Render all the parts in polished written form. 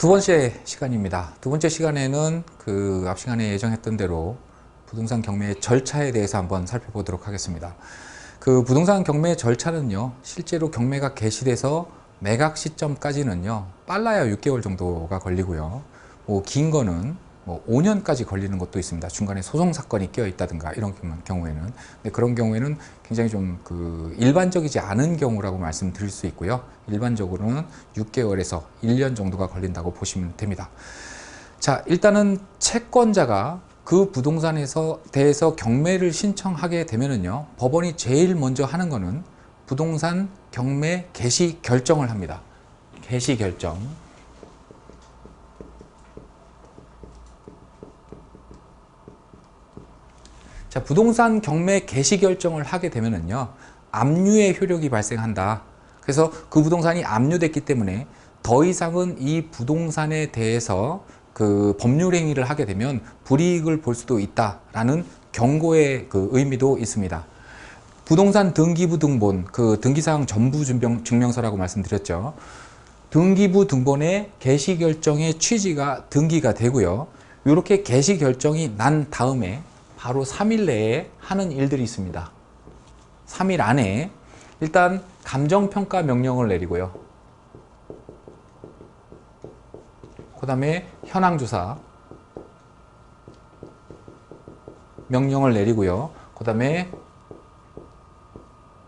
두 번째 시간입니다. 두 번째 시간에는 앞 시간에 예정했던 대로 부동산 경매의 절차에 대해서 한번 살펴보도록 하겠습니다. 부동산 경매 절차는요, 실제로 경매가 개시돼서 매각 시점까지는요, 빨라야 6개월 정도가 걸리고요. 긴 거는 5년까지 걸리는 것도 있습니다. 중간에 소송 사건이 끼어 있다든가 이런 경우에는. 근데 그런 경우에는 굉장히 좀 일반적이지 않은 경우라고 말씀드릴 수 있고요. 일반적으로는 6개월에서 1년 정도가 걸린다고 보시면 됩니다. 자, 일단은 채권자가 그 부동산에서 대해서 경매를 신청하게 되면은요, 법원이 제일 먼저 하는 거는 부동산 경매 개시 결정을 합니다. 개시 결정. 자, 부동산 경매 개시 결정을 하게 되면은요, 압류의 효력이 발생한다. 그래서 그 부동산이 압류됐기 때문에 더 이상은 이 부동산에 대해서 법률 행위를 하게 되면 불이익을 볼 수도 있다라는 경고의 의미도 있습니다. 부동산 등기부 등본, 등기사항 전부 증명서라고 말씀드렸죠. 등기부 등본의 개시 결정의 취지가 등기가 되고요. 이렇게 개시 결정이 난 다음에 바로 3일 내에 하는 일들이 있습니다. 3일 안에 일단 감정평가 명령을 내리고요. 그 다음에 현황조사 명령을 내리고요. 그 다음에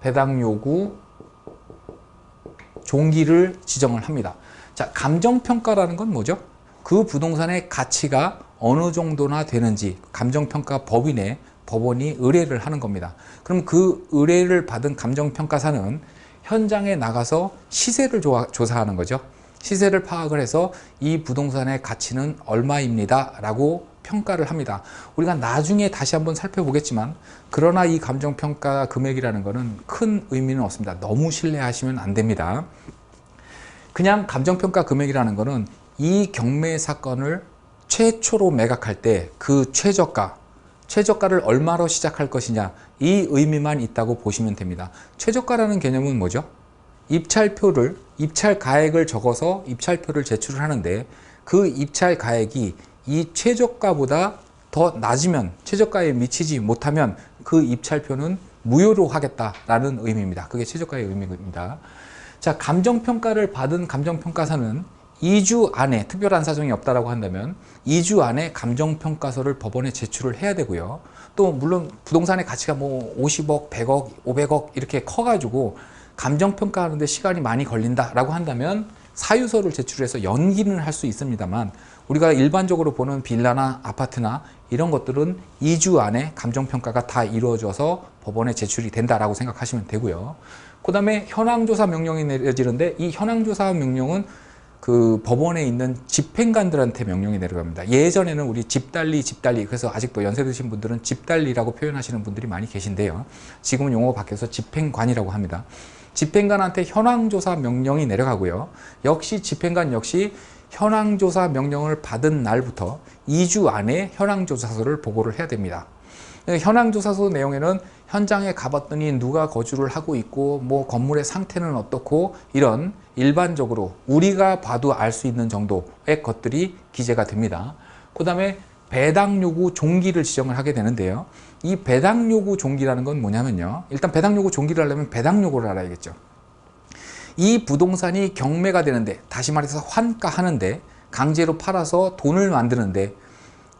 배당요구 종기를 지정을 합니다. 자, 감정평가라는 건 뭐죠? 그 부동산의 가치가 어느 정도나 되는지 감정평가 법인에 법원이 의뢰를 하는 겁니다. 그럼 그 의뢰를 받은 감정평가사는 현장에 나가서 시세를 조사하는 거죠. 시세를 파악을 해서 이 부동산의 가치는 얼마입니다 라고 평가를 합니다. 우리가 나중에 다시 한번 살펴보겠지만, 그러나 이 감정평가 금액이라는 것은 큰 의미는 없습니다. 너무 신뢰하시면 안 됩니다. 그냥 감정평가 금액이라는 것은 이 경매 사건을 최초로 매각할 때 그 최저가를 얼마로 시작할 것이냐, 이 의미만 있다고 보시면 됩니다. 최저가라는 개념은 뭐죠? 입찰 가액을 적어서 입찰표를 제출을 하는데, 그 입찰 가액이 이 최저가보다 더 낮으면, 최저가에 미치지 못하면 그 입찰표는 무효로 하겠다라는 의미입니다. 그게 최저가의 의미입니다. 자, 감정평가를 받은 감정평가사는 2주 안에, 특별한 사정이 없다라고 한다면 2주 안에 감정평가서를 법원에 제출을 해야 되고요. 또 물론 부동산의 가치가 50억, 100억, 500억 이렇게 커가지고 감정평가하는데 시간이 많이 걸린다라고 한다면 사유서를 제출해서 연기는 할 수 있습니다만, 우리가 일반적으로 보는 빌라나 아파트나 이런 것들은 2주 안에 감정평가가 다 이루어져서 법원에 제출이 된다라고 생각하시면 되고요. 그 다음에 현황조사 명령이 내려지는데, 이 현황조사 명령은 법원에 있는 집행관들한테 명령이 내려갑니다. 예전에는 우리 집달리, 그래서 아직도 연세 드신 분들은 집달리라고 표현하시는 분들이 많이 계신데요. 지금은 용어가 바뀌어서 집행관이라고 합니다. 집행관한테 현황조사 명령이 내려가고요. 역시 집행관 역시 현황조사 명령을 받은 날부터 2주 안에 현황조사서를 보고를 해야 됩니다. 현황조사서 내용에는 현장에 가봤더니 누가 거주를 하고 있고, 건물의 상태는 어떻고, 이런 일반적으로 우리가 봐도 알 수 있는 정도의 것들이 기재가 됩니다. 그 다음에 배당요구 종기를 지정을 하게 되는데요. 이 배당요구 종기라는 건 뭐냐면요, 일단 배당요구 종기를 하려면 배당요구를 알아야겠죠. 이 부동산이 경매가 되는데, 다시 말해서 환가하는데, 강제로 팔아서 돈을 만드는데,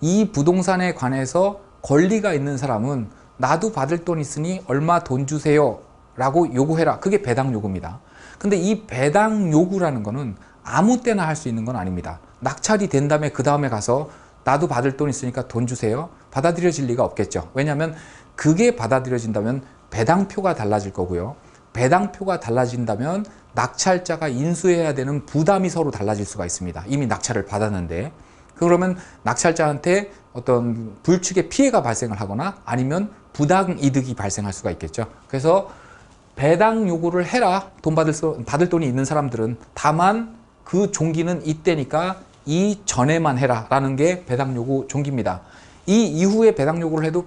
이 부동산에 관해서 권리가 있는 사람은 나도 받을 돈 있으니 얼마 돈 주세요 라고 요구해라. 그게 배당 요구입니다. 근데 이 배당 요구라는 거는 아무 때나 할 수 있는 건 아닙니다. 낙찰이 된 다음에 그 다음에 가서 나도 받을 돈 있으니까 돈 주세요, 받아들여질 리가 없겠죠. 왜냐하면 그게 받아들여진다면 배당표가 달라질 거고요. 배당표가 달라진다면 낙찰자가 인수해야 되는 부담이 서로 달라질 수가 있습니다. 이미 낙찰을 받았는데. 그러면 낙찰자한테 어떤 불축의 피해가 발생을 하거나 아니면 부당 이득이 발생할 수가 있겠죠. 그래서 배당 요구를 해라. 받을 돈이 있는 사람들은. 다만 그 종기는 이때니까 이 전에만 해라 라는 게 배당 요구 종기입니다. 이 이후에 배당 요구를 해도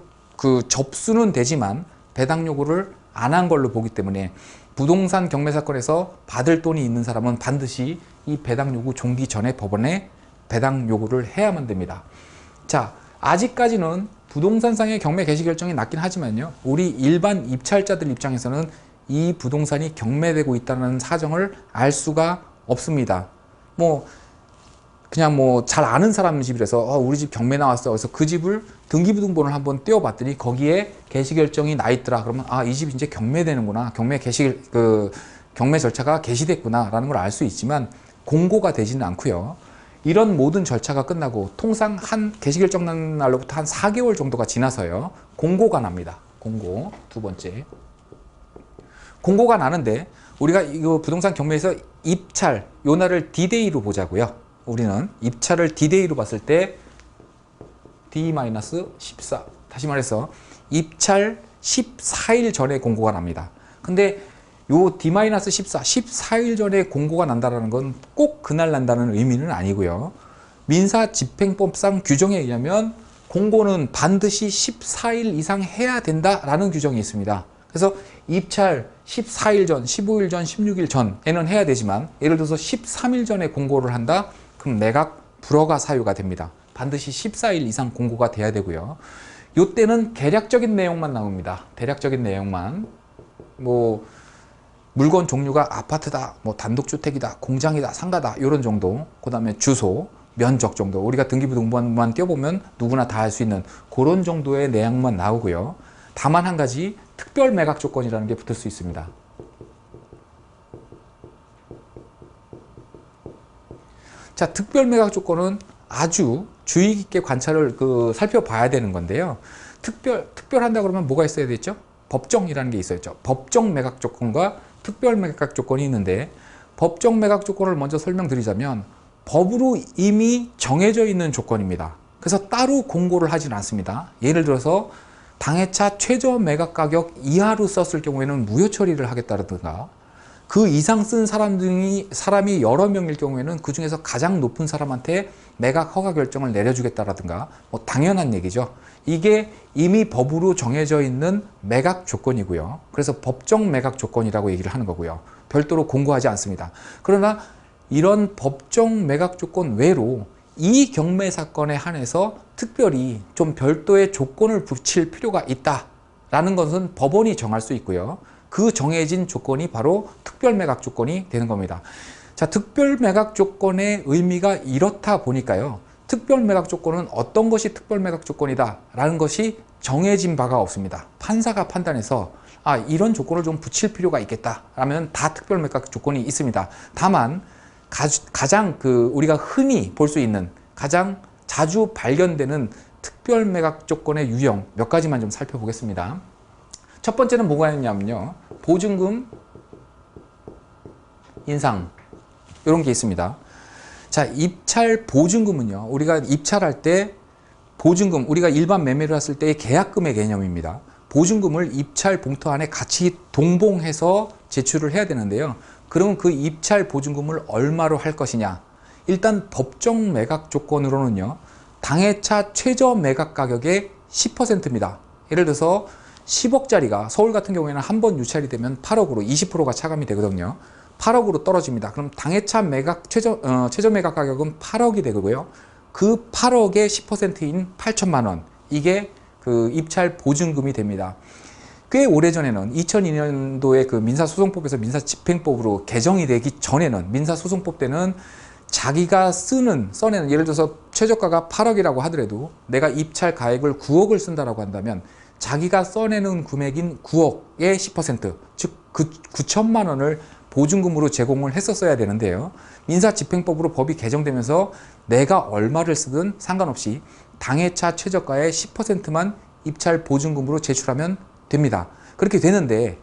접수는 되지만 배당 요구를 안 한 걸로 보기 때문에 부동산 경매 사건에서 받을 돈이 있는 사람은 반드시 이 배당 요구 종기 전에 법원에 배당 요구를 해야만 됩니다. 자, 아직까지는 부동산상의 경매 개시 결정이 났긴 하지만요, 우리 일반 입찰자들 입장에서는 이 부동산이 경매되고 있다는 사정을 알 수가 없습니다. 그냥 잘 아는 사람 집이라서 우리 집 경매 나왔어. 그래서 그 집을 등기부등본을 한번 떼어봤더니 거기에 개시 결정이 나 있더라. 그러면 이 집 이제 경매되는구나. 경매 절차가 개시됐구나 라는 걸 알 수 있지만 공고가 되지는 않고요. 이런 모든 절차가 끝나고 통상 한 개시 결정 난 날로부터 한 4개월 정도가 지나서요, 공고가 납니다. 공고. 두 번째. 공고가 나는데 우리가 이거 부동산 경매에서 입찰 요 날을 D-Day로 보자고요. 우리는 입찰을 D-Day로 봤을 때 D-14, 다시 말해서 입찰 14일 전에 공고가 납니다. 근데 요 D-14, 14일 전에 공고가 난다는 건 꼭 그날 난다는 의미는 아니고요. 민사집행법상 규정에 의하면 공고는 반드시 14일 이상 해야 된다라는 규정이 있습니다. 그래서 입찰 14일 전, 15일 전, 16일 전에는 해야 되지만 예를 들어서 13일 전에 공고를 한다? 그럼 매각 불허가 사유가 됩니다. 반드시 14일 이상 공고가 돼야 되고요. 이때는 개략적인 내용만 나옵니다. 대략적인 내용만. 물건 종류가 아파트다, 단독주택이다, 공장이다, 상가다 이런 정도. 그 다음에 주소, 면적 정도. 우리가 등기부등본만 띄워보면 누구나 다 알 수 있는 그런 정도의 내용만 나오고요. 다만 한 가지 특별 매각 조건이라는 게 붙을 수 있습니다. 자, 특별 매각 조건은 아주 주의 깊게 살펴봐야 되는 건데요. 특별한다 그러면 뭐가 있어야 되죠? 법정이라는 게 있어야죠. 법정 매각 조건과 특별 매각 조건이 있는데, 법정 매각 조건을 먼저 설명드리자면 법으로 이미 정해져 있는 조건입니다. 그래서 따로 공고를 하진 않습니다. 예를 들어서 당해차 최저 매각 가격 이하로 썼을 경우에는 무효 처리를 하겠다든가, 그 이상 쓴 사람이 여러 명일 경우에는 그 중에서 가장 높은 사람한테 매각 허가 결정을 내려주겠다라든가, 당연한 얘기죠. 이게 이미 법으로 정해져 있는 매각 조건이고요. 그래서 법정 매각 조건이라고 얘기를 하는 거고요. 별도로 공고하지 않습니다. 그러나 이런 법정 매각 조건 외로 이 경매 사건에 한해서 특별히 좀 별도의 조건을 붙일 필요가 있다라는 것은 법원이 정할 수 있고요. 그 정해진 조건이 바로 특별 매각 조건이 되는 겁니다. 자, 특별 매각 조건의 의미가 이렇다 보니까요, 특별 매각 조건은 어떤 것이 특별 매각 조건이다 라는 것이 정해진 바가 없습니다. 판사가 판단해서 이런 조건을 좀 붙일 필요가 있겠다 라면 다 특별 매각 조건이 있습니다. 다만 가장 우리가 흔히 볼 수 있는, 가장 자주 발견되는 특별 매각 조건의 유형 몇 가지만 좀 살펴보겠습니다. 첫 번째는 뭐가 있냐면요, 보증금 인상, 이런 게 있습니다. 자, 입찰 보증금은요, 우리가 입찰할 때 보증금, 우리가 일반 매매를 했을 때의 계약금의 개념입니다. 보증금을 입찰 봉투 안에 같이 동봉해서 제출을 해야 되는데요. 그러면 그 입찰 보증금을 얼마로 할 것이냐? 일단 법정 매각 조건으로는요, 당해차 최저 매각 가격의 10%입니다. 예를 들어서 10억짜리가 서울 같은 경우에는 한 번 유찰이 되면 8억으로 20%가 차감이 되거든요. 8억으로 떨어집니다. 그럼 당해차 매각 최저 매각 가격은 8억이 되고요. 그 8억의 10%인 8천만 원, 이게 그 입찰 보증금이 됩니다. 꽤 오래전에는 2002년도에 그 민사소송법에서 민사집행법으로 개정이 되기 전에는, 민사소송법 때는 자기가 써내는, 예를 들어서 최저가가 8억이라고 하더라도 내가 입찰 가액을 9억을 쓴다라고 한다면 자기가 써내는 금액인 9억의 10%, 즉 9천만 원을 보증금으로 제공을 했었어야 되는데요. 민사집행법으로 법이 개정되면서 내가 얼마를 쓰든 상관없이 당해차 최저가의 10%만 입찰 보증금으로 제출하면 됩니다. 그렇게 되는데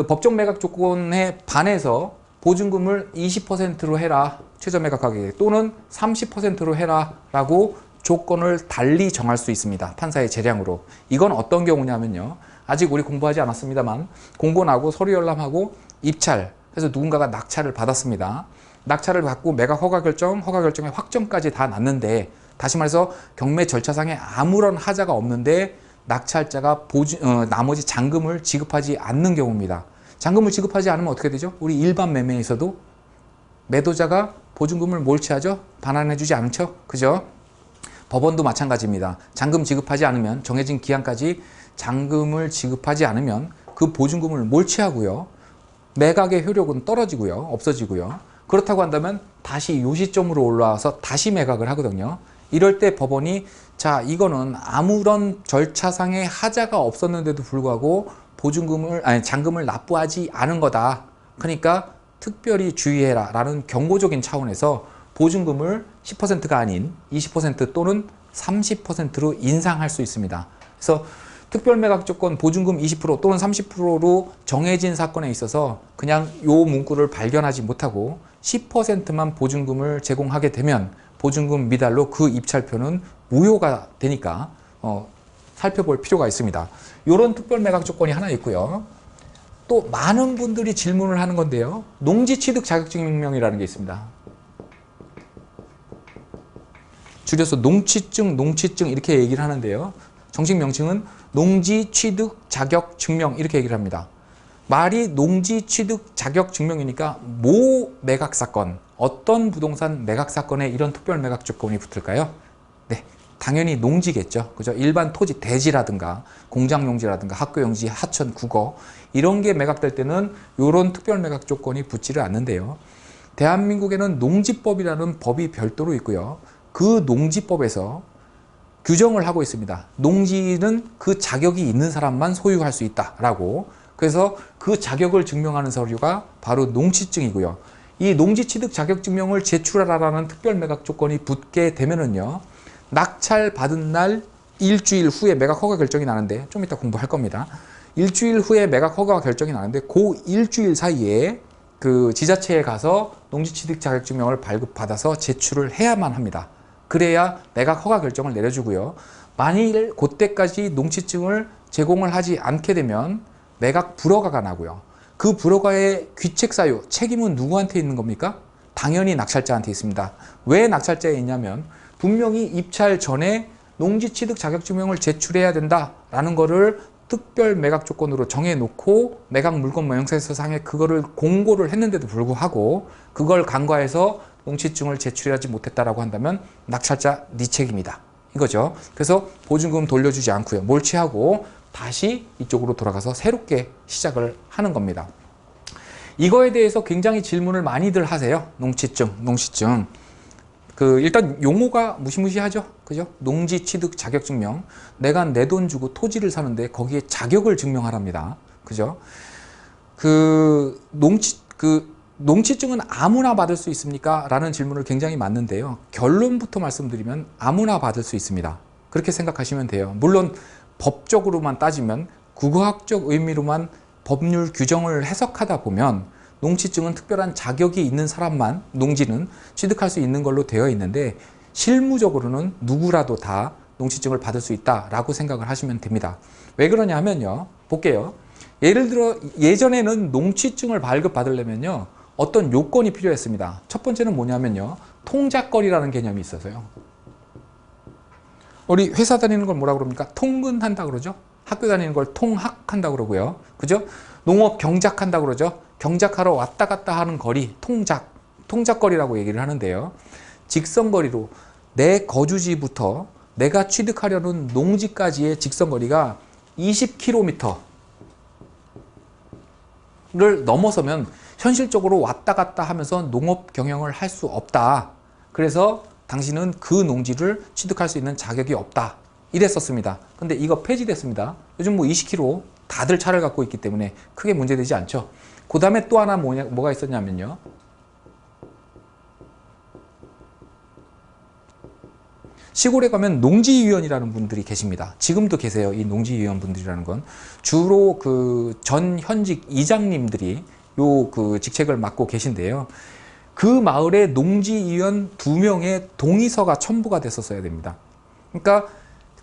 법정 매각 조건에 반해서 보증금을 20%로 해라, 최저 매각 가격, 또는 30%로 해라 라고 조건을 달리 정할 수 있습니다. 판사의 재량으로. 이건 어떤 경우냐면요, 아직 우리 공부하지 않았습니다만 공고 나고 서류 열람하고 입찰 해서 누군가가 낙찰을 받았습니다. 낙찰을 받고 매각 허가 결정의 확정까지 다 났는데, 다시 말해서 경매 절차상에 아무런 하자가 없는데 낙찰자가 나머지 잔금을 지급하지 않는 경우입니다. 잔금을 지급하지 않으면 어떻게 되죠? 우리 일반 매매에서도 매도자가 보증금을 몰취하죠? 반환해주지 않죠? 그죠? 법원도 마찬가지입니다. 잔금 지급하지 않으면 정해진 기한까지 잔금을 지급하지 않으면 그 보증금을 몰취하고요. 매각의 효력은 떨어지고요. 없어지고요. 그렇다고 한다면 다시 요시점으로 올라와서 다시 매각을 하거든요. 이럴 때 법원이 자, 이거는 아무런 절차상의 하자가 없었는데도 불구하고 잔금을 납부하지 않은 거다. 그러니까 특별히 주의해라 라는 경고적인 차원에서 보증금을 10%가 아닌 20% 또는 30%로 인상할 수 있습니다. 그래서 특별매각조건 보증금 20% 또는 30%로 정해진 사건에 있어서 그냥 요 문구를 발견하지 못하고 10%만 보증금을 제공하게 되면 보증금 미달로 그 입찰표는 무효가 되니까 살펴볼 필요가 있습니다. 이런 특별매각조건이 하나 있고요. 또 많은 분들이 질문을 하는 건데요. 농지취득 자격증명이라는 게 있습니다. 줄여서 농취증 이렇게 얘기를 하는데요. 정식 명칭은 농지취득 자격증명 이렇게 얘기를 합니다. 말이 농지취득 자격증명이니까 모 매각사건, 어떤 부동산 매각사건에 이런 특별매각조건이 붙을까요? 네, 당연히 농지겠죠. 그죠? 일반 토지, 대지라든가 공장용지라든가 학교용지, 하천, 국어 이런 게 매각될 때는 이런 특별매각조건이 붙지를 않는데요. 대한민국에는 농지법이라는 법이 별도로 있고요. 그 농지법에서 규정을 하고 있습니다. 농지는 그 자격이 있는 사람만 소유할 수 있다라고. 그래서 그 자격을 증명하는 서류가 바로 농취증이고요. 이 농지취득 자격증명을 제출하라는 특별매각조건이 붙게 되면은요. 낙찰 받은 날 일주일 후에 매각 허가 결정이 나는데 좀 이따 공부할 겁니다. 일주일 후에 매각 허가 결정이 나는데 그 일주일 사이에 그 지자체에 가서 농지취득 자격증명을 발급받아서 제출을 해야만 합니다. 그래야 매각 허가 결정을 내려주고요. 만일 그때까지 농취증을 제공을 하지 않게 되면 매각 불허가가 나고요. 그 불허가의 귀책 사유, 책임은 누구한테 있는 겁니까? 당연히 낙찰자한테 있습니다. 왜 낙찰자에 있냐면 분명히 입찰 전에 농지취득 자격증명을 제출해야 된다라는 거를 특별 매각 조건으로 정해놓고 매각 물건 모형사에서상에 그거를 공고를 했는데도 불구하고 그걸 간과해서 농취증을 제출하지 못했다라고 한다면 낙찰자 네 책임이다. 이거죠. 그래서 보증금 돌려주지 않고요. 몰취하고 다시 이쪽으로 돌아가서 새롭게 시작을 하는 겁니다. 이거에 대해서 굉장히 질문을 많이들 하세요. 농취증. 일단 용어가 무시무시하죠. 그죠? 농지 취득 자격증명. 내가 내 돈 주고 토지를 사는데 거기에 자격을 증명하랍니다. 그죠? 농취증은 아무나 받을 수 있습니까? 라는 질문을 굉장히 많는데요. 결론부터 말씀드리면 아무나 받을 수 있습니다. 그렇게 생각하시면 돼요. 물론 법적으로만 따지면 국어학적 의미로만 법률 규정을 해석하다 보면 농취증은 특별한 자격이 있는 사람만 농지는 취득할 수 있는 걸로 되어 있는데 실무적으로는 누구라도 다 농취증을 받을 수 있다라고 생각을 하시면 됩니다. 왜 그러냐 하면요. 볼게요. 예를 들어 예전에는 농취증을 발급받으려면요. 어떤 요건이 필요했습니다. 첫 번째는 뭐냐면요. 통작거리라는 개념이 있어서요. 우리 회사 다니는 걸 뭐라 그럽니까? 통근한다 그러죠. 학교 다니는 걸 통학한다 그러고요. 그죠? 농업 경작한다 그러죠. 경작하러 왔다 갔다 하는 거리, 통작거리라고 얘기를 하는데요. 직선거리로 내 거주지부터 내가 취득하려는 농지까지의 직선거리가 20km를 넘어서면 현실적으로 왔다 갔다 하면서 농업 경영을 할 수 없다. 그래서 당신은 그 농지를 취득할 수 있는 자격이 없다. 이랬었습니다. 근데 이거 폐지됐습니다. 요즘 20km 다들 차를 갖고 있기 때문에 크게 문제되지 않죠. 그 다음에 또 하나 뭐가 있었냐면요. 시골에 가면 농지위원이라는 분들이 계십니다. 지금도 계세요. 이 농지위원 분들이라는 건 주로 전 현직 이장님들이 직책을 맡고 계신데요. 그 마을에 농지위원 2명의 동의서가 첨부가 됐었어야 됩니다. 그러니까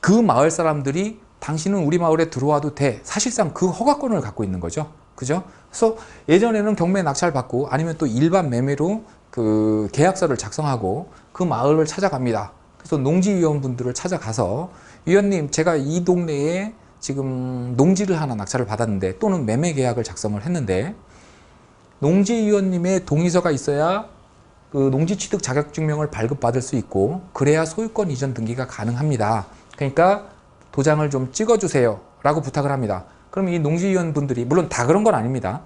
그 마을 사람들이 당신은 우리 마을에 들어와도 돼. 사실상 그 허가권을 갖고 있는 거죠. 그죠? 그래서 예전에는 경매 낙찰 받고 아니면 또 일반 매매로 계약서를 작성하고 그 마을을 찾아갑니다. 그래서 농지위원분들을 찾아가서 위원님 제가 이 동네에 지금 농지를 하나 낙찰을 받았는데 또는 매매 계약을 작성을 했는데 농지위원님의 동의서가 있어야 그 농지취득 자격증명을 발급받을 수 있고 그래야 소유권 이전 등기가 가능합니다. 그러니까 도장을 좀 찍어주세요 라고 부탁을 합니다. 그럼 이 농지위원 분들이 물론 다 그런 건 아닙니다.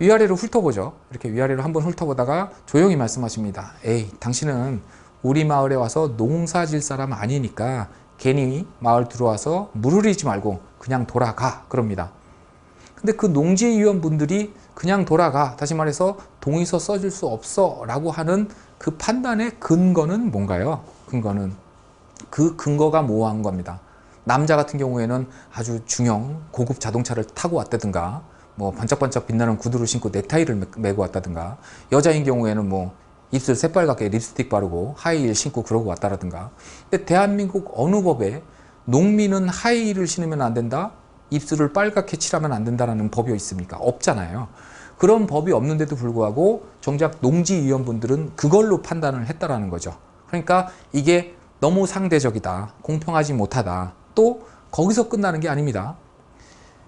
위아래로 훑어보죠. 이렇게 위아래로 한번 훑어보다가 조용히 말씀하십니다. 에이, 당신은 우리 마을에 와서 농사 질 사람 아니니까 괜히 마을 들어와서 물을 흘리지 말고 그냥 돌아가 그럽니다. 근데 그 농지위원 분들이 그냥 돌아가, 다시 말해서 동의서 써줄 수 없어 라고 하는 그 판단의 근거는 뭔가요? 그 근거가 모호한 겁니다. 남자 같은 경우에는 아주 중형 고급 자동차를 타고 왔다든가 뭐 반짝반짝 빛나는 구두를 신고 넥타이를 메고 왔다든가, 여자인 경우에는 뭐 입술 새빨갛게 립스틱 바르고 하이힐 신고 그러고 왔다라든가. 근데 대한민국 어느 법에 농민은 하이힐을 신으면 안 된다, 입술을 빨갛게 칠하면 안 된다라는 법이 있습니까? 없잖아요. 그런 법이 없는데도 불구하고 정작 농지위원분들은 그걸로 판단을 했다라는 거죠. 그러니까 이게 너무 상대적이다, 공평하지 못하다. 또 거기서 끝나는 게 아닙니다.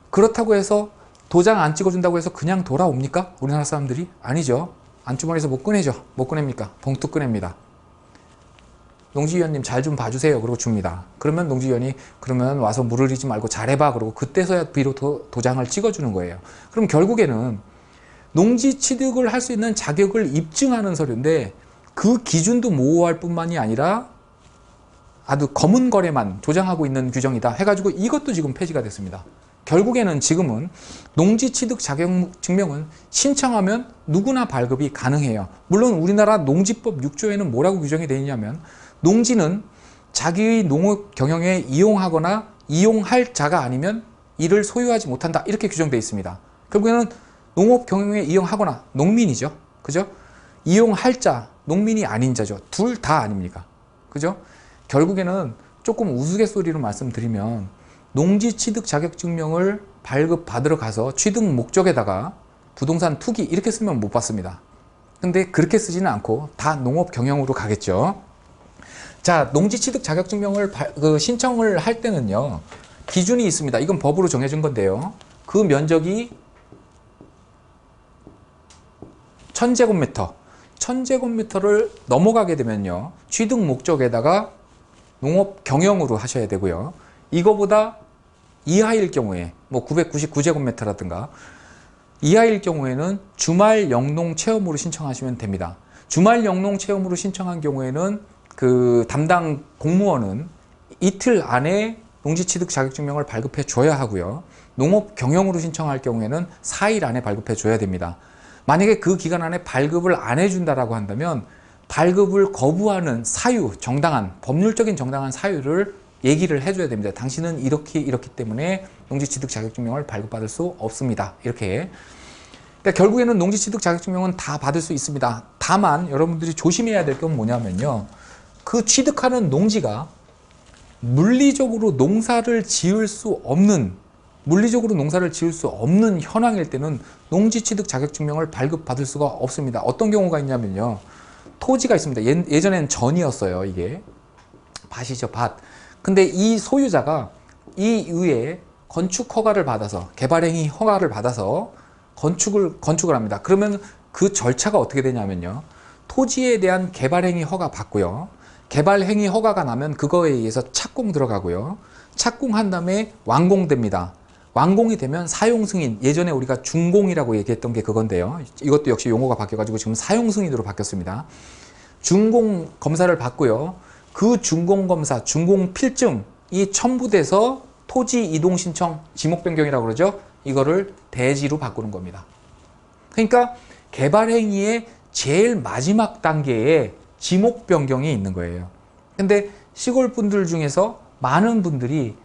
그렇다고 해서 도장 안 찍어준다고 해서 그냥 돌아옵니까? 우리나라 사람들이? 아니죠. 안주머니에서 못 꺼내죠. 못 꺼냅니까? 봉투 꺼냅니다. 농지위원님 잘 좀 봐주세요. 그러고 줍니다. 그러면 농지위원이 그러면 와서 물을 흘리지 말고 잘해봐. 그러고 그때서야 비로소 도장을 찍어주는 거예요. 그럼 결국에는 농지 취득을 할 수 있는 자격을 입증하는 서류인데 그 기준도 모호할 뿐만이 아니라 아주 검은 거래만 조장하고 있는 규정이다 해가지고 이것도 지금 폐지가 됐습니다. 결국에는 지금은 농지 취득 자격 증명은 신청하면 누구나 발급이 가능해요. 물론 우리나라 농지법 6조에는 뭐라고 규정이 되어 있냐면 농지는 자기의 농업 경영에 이용하거나 이용할 자가 아니면 이를 소유하지 못한다 이렇게 규정되어 있습니다. 결국에는 농업 경영에 이용하거나 농민이죠. 그죠? 이용할 자, 농민이 아닌 자죠. 둘 다 아닙니까? 그죠? 결국에는 조금 우스갯소리로 말씀드리면 농지 취득 자격증명을 발급받으러 가서 취득 목적에다가 부동산 투기 이렇게 쓰면 못 받습니다. 근데 그렇게 쓰지는 않고 다 농업 경영으로 가겠죠. 자, 농지 취득 자격증명을 신청을 할 때는요, 기준이 있습니다. 이건 법으로 정해준 건데요. 그 면적이 1000제곱미터, 1000제곱미터를 넘어가게 되면요, 취득 목적에다가 농업 경영으로 하셔야 되고요. 이거보다 이하일 경우에 뭐 999제곱미터라든가 이하일 경우에는 주말 영농 체험으로 신청하시면 됩니다. 주말 영농 체험으로 신청한 경우에는 그 담당 공무원은 이틀 안에 농지 취득 자격증명을 발급해 줘야 하고요. 농업 경영으로 신청할 경우에는 4일 안에 발급해 줘야 됩니다. 만약에 그 기간 안에 발급을 안 해준다라고 한다면 발급을 거부하는 사유, 정당한 법률적인 정당한 사유를 얘기를 해줘야 됩니다. 당신은 이렇기 때문에 농지취득 자격증명을 발급받을 수 없습니다. 이렇게. 그러니까 결국에는 농지취득 자격증명은 다 받을 수 있습니다. 다만 여러분들이 조심해야 될 건 뭐냐면요, 그 취득하는 농지가 물리적으로 농사를 지을 수 없는 현황일 때는 농지취득 자격증명을 발급받을 수가 없습니다. 어떤 경우가 있냐면요, 토지가 있습니다. 예전엔 전이었어요. 이게 밭이죠, 밭. 근데 이 소유자가 이 위에 건축 허가를 받아서, 개발행위 허가를 받아서 건축을 합니다. 그러면 그 절차가 어떻게 되냐면요, 토지에 대한 개발행위 허가 받고요, 개발행위 허가가 나면 그거에 의해서 착공 들어가고요, 착공한 다음에 완공됩니다. 완공이 되면 사용승인, 예전에 우리가 준공이라고 얘기했던 게 그건데요, 이것도 역시 용어가 바뀌어가지고 지금 사용승인으로 바뀌었습니다. 준공 검사를 받고요, 그 준공검사, 준공필증이 첨부돼서 토지 이동신청, 지목변경이라고 그러죠. 이거를 대지로 바꾸는 겁니다. 그러니까 개발행위의 제일 마지막 단계에 지목변경이 있는 거예요. 근데 시골 분들 중에서 많은 분들이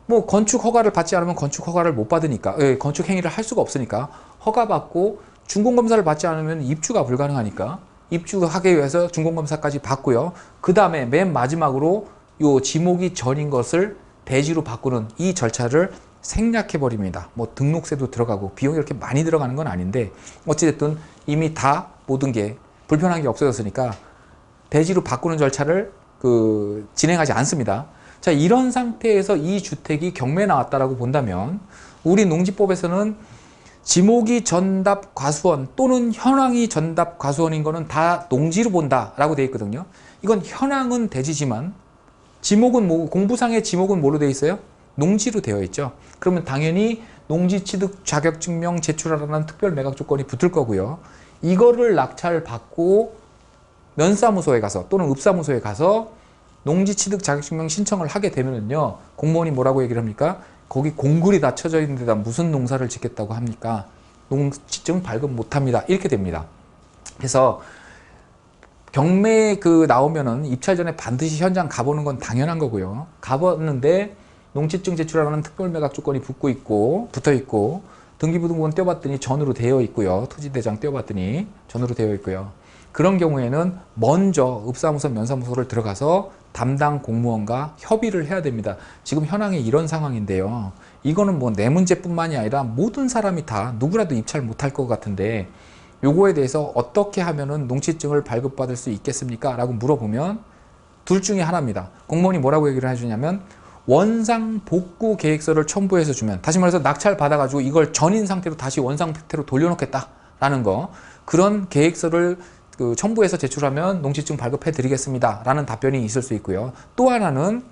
뭐 건축 허가를 받지 않으면 건축 허가를 못 받으니까, 건축 행위를 할 수가 없으니까 허가 받고 준공검사를 받지 않으면 입주가 불가능하니까 입주하기 위해서 준공검사까지 받고요. 그 다음에 맨 마지막으로 요 지목이 전인 것을 대지로 바꾸는 이 절차를 생략해 버립니다. 뭐 등록세도 들어가고 비용이 이렇게 많이 들어가는 건 아닌데 어찌됐든 이미 다 모든 게 불편한 게 없어졌으니까 대지로 바꾸는 절차를 진행하지 않습니다. 자, 이런 상태에서 이 주택이 경매에 나왔다라고 본다면 우리 농지법에서는 지목이 전답 과수원 또는 현황이 전답 과수원인 거는 다 농지로 본다라고 되어 있거든요. 이건 현황은 대지지만 지목은 뭐, 공부상의 지목은 뭐로 되어 있어요? 농지로 되어 있죠. 그러면 당연히 농지 취득 자격증명 제출하라는 특별 매각 조건이 붙을 거고요. 이거를 낙찰받고 면사무소에 가서 또는 읍사무소에 가서 농지 취득 자격증명 신청을 하게 되면은요, 공무원이 뭐라고 얘기를 합니까? 거기 공굴이 다 쳐져 있는 데다 무슨 농사를 짓겠다고 합니까? 농지증 발급 못합니다. 이렇게 됩니다. 그래서 경매 나오면은 입찰 전에 반드시 현장 가보는 건 당연한 거고요. 가봤는데 농지증 제출하는 특별매각 조건이 붙어 있고 등기부등본 떼어봤더니 전으로 되어 있고요. 토지대장 떼어봤더니 전으로 되어 있고요. 그런 경우에는 먼저 읍사무소, 면사무소를 들어가서 담당 공무원과 협의를 해야 됩니다. 지금 현황이 이런 상황인데요. 이거는 뭐 내 문제뿐만이 아니라 모든 사람이 다 누구라도 입찰 못할 것 같은데 요거에 대해서 어떻게 하면은 농지증을 발급받을 수 있겠습니까? 라고 물어보면 둘 중에 하나입니다. 공무원이 뭐라고 얘기를 해주냐면 원상 복구 계획서를 첨부해서 주면, 다시 말해서 낙찰 받아가지고 이걸 전인 상태로 다시 원상 상태로 돌려놓겠다라는 거, 그런 계획서를 첨부해서 제출하면 농지증 발급해 드리겠습니다 라는 답변이 있을 수 있고요. 또 하나는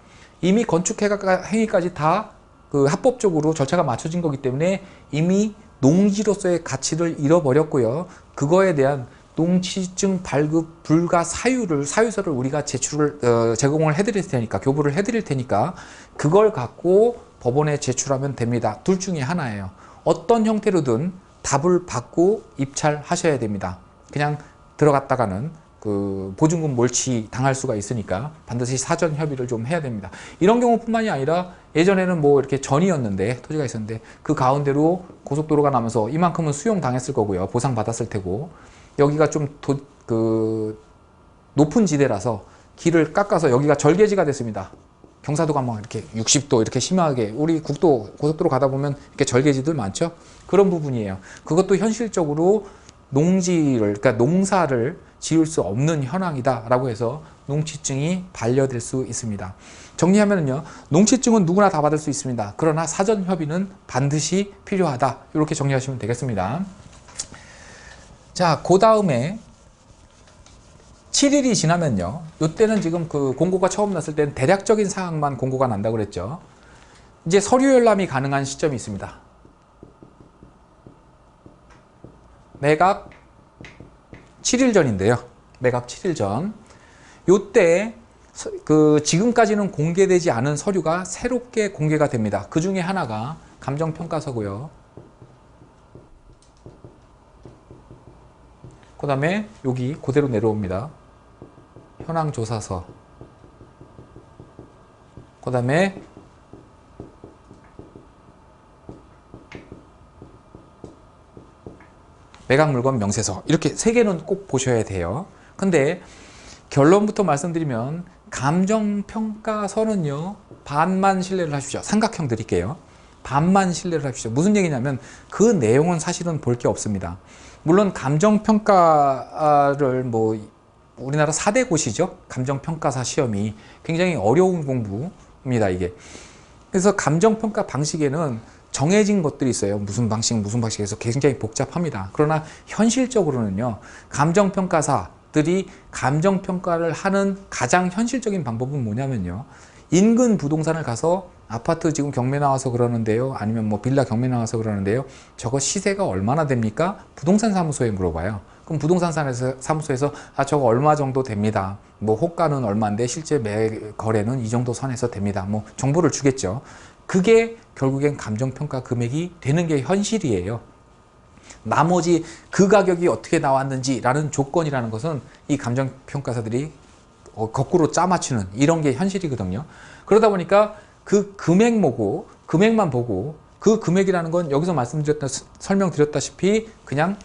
이미 건축 행위까지 다 합법적으로 절차가 맞춰진 거기 때문에 이미 농지로서의 가치를 잃어버렸고요. 그거에 대한 농지증 발급 불가 사유서를 우리가 제공을 해드릴 테니까, 교부를 해드릴 테니까 그걸 갖고 법원에 제출하면 됩니다. 둘 중에 하나예요. 어떤 형태로든 답을 받고 입찰하셔야 됩니다. 그냥 들어갔다가는 보증금 몰치 당할 수가 있으니까 반드시 사전 협의를 좀 해야 됩니다. 이런 경우뿐만이 아니라 예전에는 뭐 이렇게 전이었는데, 토지가 있었는데 그 가운데로 고속도로가 나면서 이만큼은 수용당했을 거고요. 보상받았을 테고, 여기가 좀 높은 지대라서 길을 깎아서 여기가 절개지가 됐습니다. 경사도가 막 이렇게 60도 이렇게 심하게, 우리 고속도로 가다 보면 이렇게 절개지들 많죠? 그런 부분이에요. 그것도 현실적으로 그러니까 농사를 지을 수 없는 현황이다라고 해서 농지증이 반려될 수 있습니다. 정리하면요, 농지증은 누구나 다 받을 수 있습니다. 그러나 사전 협의는 반드시 필요하다. 이렇게 정리하시면 되겠습니다. 자, 그 다음에 7일이 지나면요, 이때는 지금 공고가 처음 났을 때는 대략적인 사항만 공고가 난다고 그랬죠. 이제 서류 열람이 가능한 시점이 있습니다. 매각 7일 전인데요. 매각 7일 전. 요때 지금까지는 공개되지 않은 서류가 새롭게 공개가 됩니다. 그 중에 하나가 감정평가서고요. 그 다음에 여기 그대로 내려옵니다. 현황조사서. 그 다음에 매각물건 명세서. 이렇게 세 개는 꼭 보셔야 돼요. 근데 결론부터 말씀드리면 감정평가서는요, 반만 신뢰를 하십시오. 삼각형 드릴게요. 반만 신뢰를 하십시오. 무슨 얘기냐면 그 내용은 사실은 볼 게 없습니다. 물론 감정평가를 우리나라 4대 고시죠. 감정평가사 시험이 굉장히 어려운 공부입니다, 이게. 그래서 감정평가 방식에는 정해진 것들이 있어요. 무슨 방식에서 굉장히 복잡합니다. 그러나 현실적으로는요, 감정평가사들이 감정평가를 하는 가장 현실적인 방법은 뭐냐면요, 인근 부동산을 가서 아파트 지금 경매 나와서 그러는데요, 아니면 뭐 빌라 경매 나와서 그러는데요, 저거 시세가 얼마나 됩니까? 부동산 사무소에 물어봐요. 그럼 부동산 사무소에서 저거 얼마 정도 됩니다. 뭐 호가는 얼마인데 실제 거래는 이 정도 선에서 됩니다. 뭐 정보를 주겠죠. 그게 결국엔 감정평가 금액이 되는 게 현실이에요. 나머지 그 가격이 어떻게 나왔는지라는 조건이라는 것은 이 감정평가사들이 거꾸로 짜맞추는 이런 게 현실이거든요. 그러다 보니까 그 금액만 보고 그 금액이라는 건 여기서 설명드렸다시피 그냥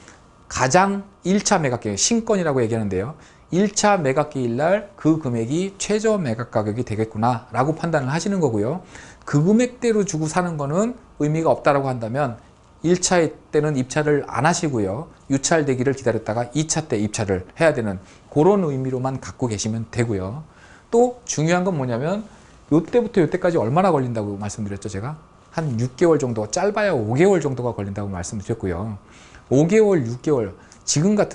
가장 1차 매각계획, 신건이라고 얘기하는데요. 1차 매각기일 날 그 금액이 최저 매각 가격이 되겠구나 라고 판단을 하시는 거고요. 그 금액대로 주고 사는 거는 의미가 없다라고 한다면 1차 때는 입찰을 안 하시고요. 유찰되기를 기다렸다가 2차 때 입찰을 해야 되는 그런 의미로만 갖고 계시면 되고요. 또 중요한 건 뭐냐면 요때부터 요때까지 얼마나 걸린다고 말씀드렸죠, 제가? 한 6개월 정도, 짧아야 5개월 정도가 걸린다고 말씀드렸고요. 5개월, 6개월,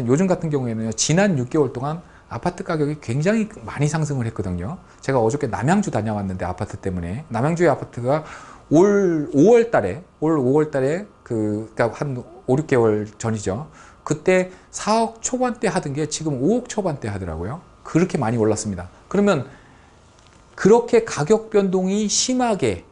요즘 같은 경우에는요, 지난 6개월 동안 아파트 가격이 굉장히 많이 상승을 했거든요. 제가 어저께 남양주 다녀왔는데, 아파트 때문에. 남양주의 아파트가 올 5월 달에, 그러니까 한 5, 6개월 전이죠. 그때 4억 초반대 하던 게 지금 5억 초반대 하더라고요. 그렇게 많이 올랐습니다. 그러면 그렇게 가격 변동이 심하게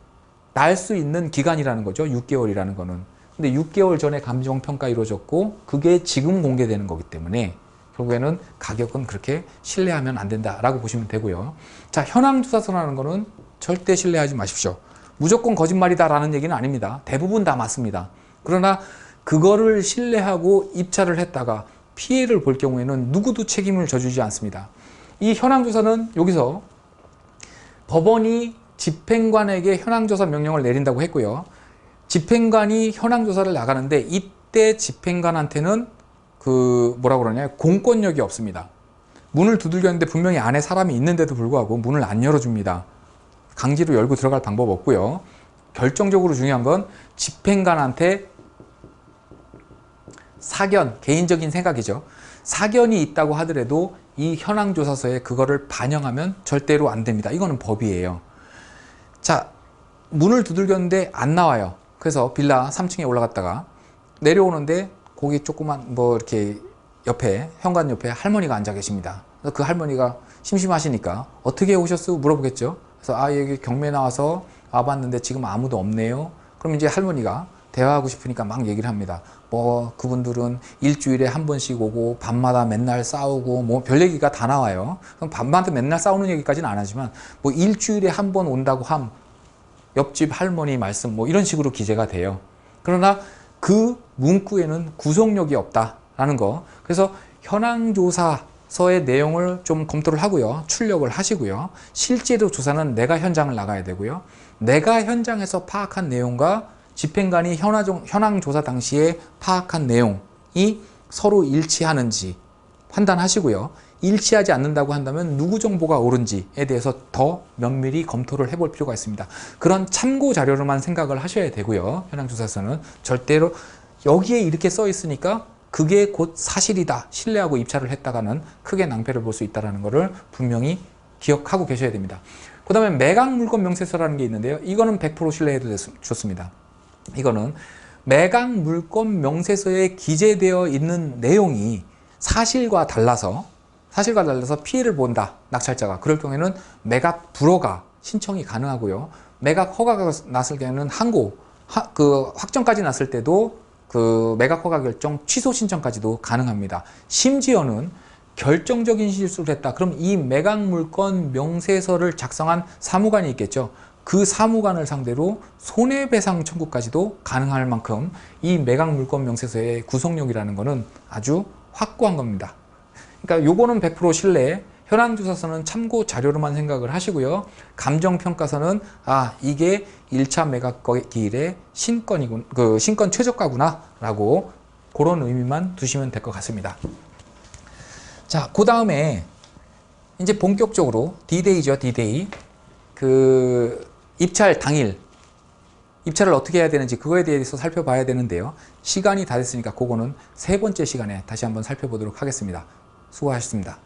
날 수 있는 기간이라는 거죠. 6개월이라는 거는. 근데 6개월 전에 감정평가 이루어졌고 그게 지금 공개되는 거기 때문에 결국에는 가격은 그렇게 신뢰하면 안 된다라고 보시면 되고요. 자, 현황조사서라는 거는 절대 신뢰하지 마십시오. 무조건 거짓말이다라는 얘기는 아닙니다. 대부분 다 맞습니다. 그러나 그거를 신뢰하고 입찰을 했다가 피해를 볼 경우에는 누구도 책임을 져주지 않습니다. 이 현황조사는 여기서 법원이 집행관에게 현황조사 명령을 내린다고 했고요. 집행관이 현황조사를 나가는데 이때 집행관한테는 공권력이 없습니다. 문을 두들겼는데 분명히 안에 사람이 있는데도 불구하고 문을 안 열어줍니다. 강제로 열고 들어갈 방법 없고요. 결정적으로 중요한 건 집행관한테 사견, 개인적인 생각이죠. 사견이 있다고 하더라도 이 현황조사서에 그거를 반영하면 절대로 안 됩니다. 이거는 법이에요. 자, 문을 두들겼는데 안 나와요. 그래서 빌라 3층에 올라갔다가 내려오는데 거기 조그만 이렇게 옆에, 현관 옆에 할머니가 앉아 계십니다. 그래서 그 할머니가 심심하시니까 어떻게 오셨어요? 물어보겠죠. 그래서 여기 경매 나와서 와봤는데 지금 아무도 없네요. 그럼 이제 할머니가 대화하고 싶으니까 막 얘기를 합니다. 그분들은 일주일에 한 번씩 오고 밤마다 맨날 싸우고 별 얘기가 다 나와요. 그럼 밤마다 맨날 싸우는 얘기까지는 안 하지만 일주일에 한 번 온다고 함 옆집 할머니 말씀 이런 식으로 기재가 돼요. 그러나 그 문구에는 구속력이 없다라는 거. 그래서 현황조사서의 내용을 좀 검토를 하고요. 출력을 하시고요. 실제로 조사는 내가 현장을 나가야 되고요. 내가 현장에서 파악한 내용과 집행관이 현황조사 당시에 파악한 내용이 서로 일치하는지 판단하시고요. 일치하지 않는다고 한다면 누구 정보가 옳은지에 대해서 더 면밀히 검토를 해볼 필요가 있습니다. 그런 참고 자료로만 생각을 하셔야 되고요. 현황조사서는 절대로 여기에 이렇게 써 있으니까 그게 곧 사실이다, 신뢰하고 입찰을 했다가는 크게 낭패를 볼 수 있다는 것을 분명히 기억하고 계셔야 됩니다. 그 다음에 매각물건 명세서라는 게 있는데요. 이거는 100% 신뢰해도 좋습니다. 이거는 매각물건 명세서에 기재되어 있는 내용이 사실과 달라서 피해를 본다, 낙찰자가. 그럴 경우에는 매각 불허가 신청이 가능하고요. 매각 허가가 났을 경우에는 확정까지 났을 때도 그 매각 허가 결정 취소 신청까지도 가능합니다. 심지어는 결정적인 실수를 했다. 그럼 이 매각물건 명세서를 작성한 사무관이 있겠죠. 그 사무관을 상대로 손해배상 청구까지도 가능할 만큼 이 매각물건 명세서의 구속력이라는 것은 아주 확고한 겁니다. 그러니까 요거는 100% 신뢰, 현황조사서는 참고 자료로만 생각을 하시고요. 감정평가서는 이게 1차 매각 기일의 신권 최저가구나 라고 그런 의미만 두시면 될 것 같습니다. 자, 그 다음에 이제 본격적으로 D-Day죠, D-Day. 입찰 당일 입찰을 어떻게 해야 되는지 그거에 대해서 살펴봐야 되는데요. 시간이 다 됐으니까 그거는 세 번째 시간에 다시 한번 살펴보도록 하겠습니다. 수고하셨습니다.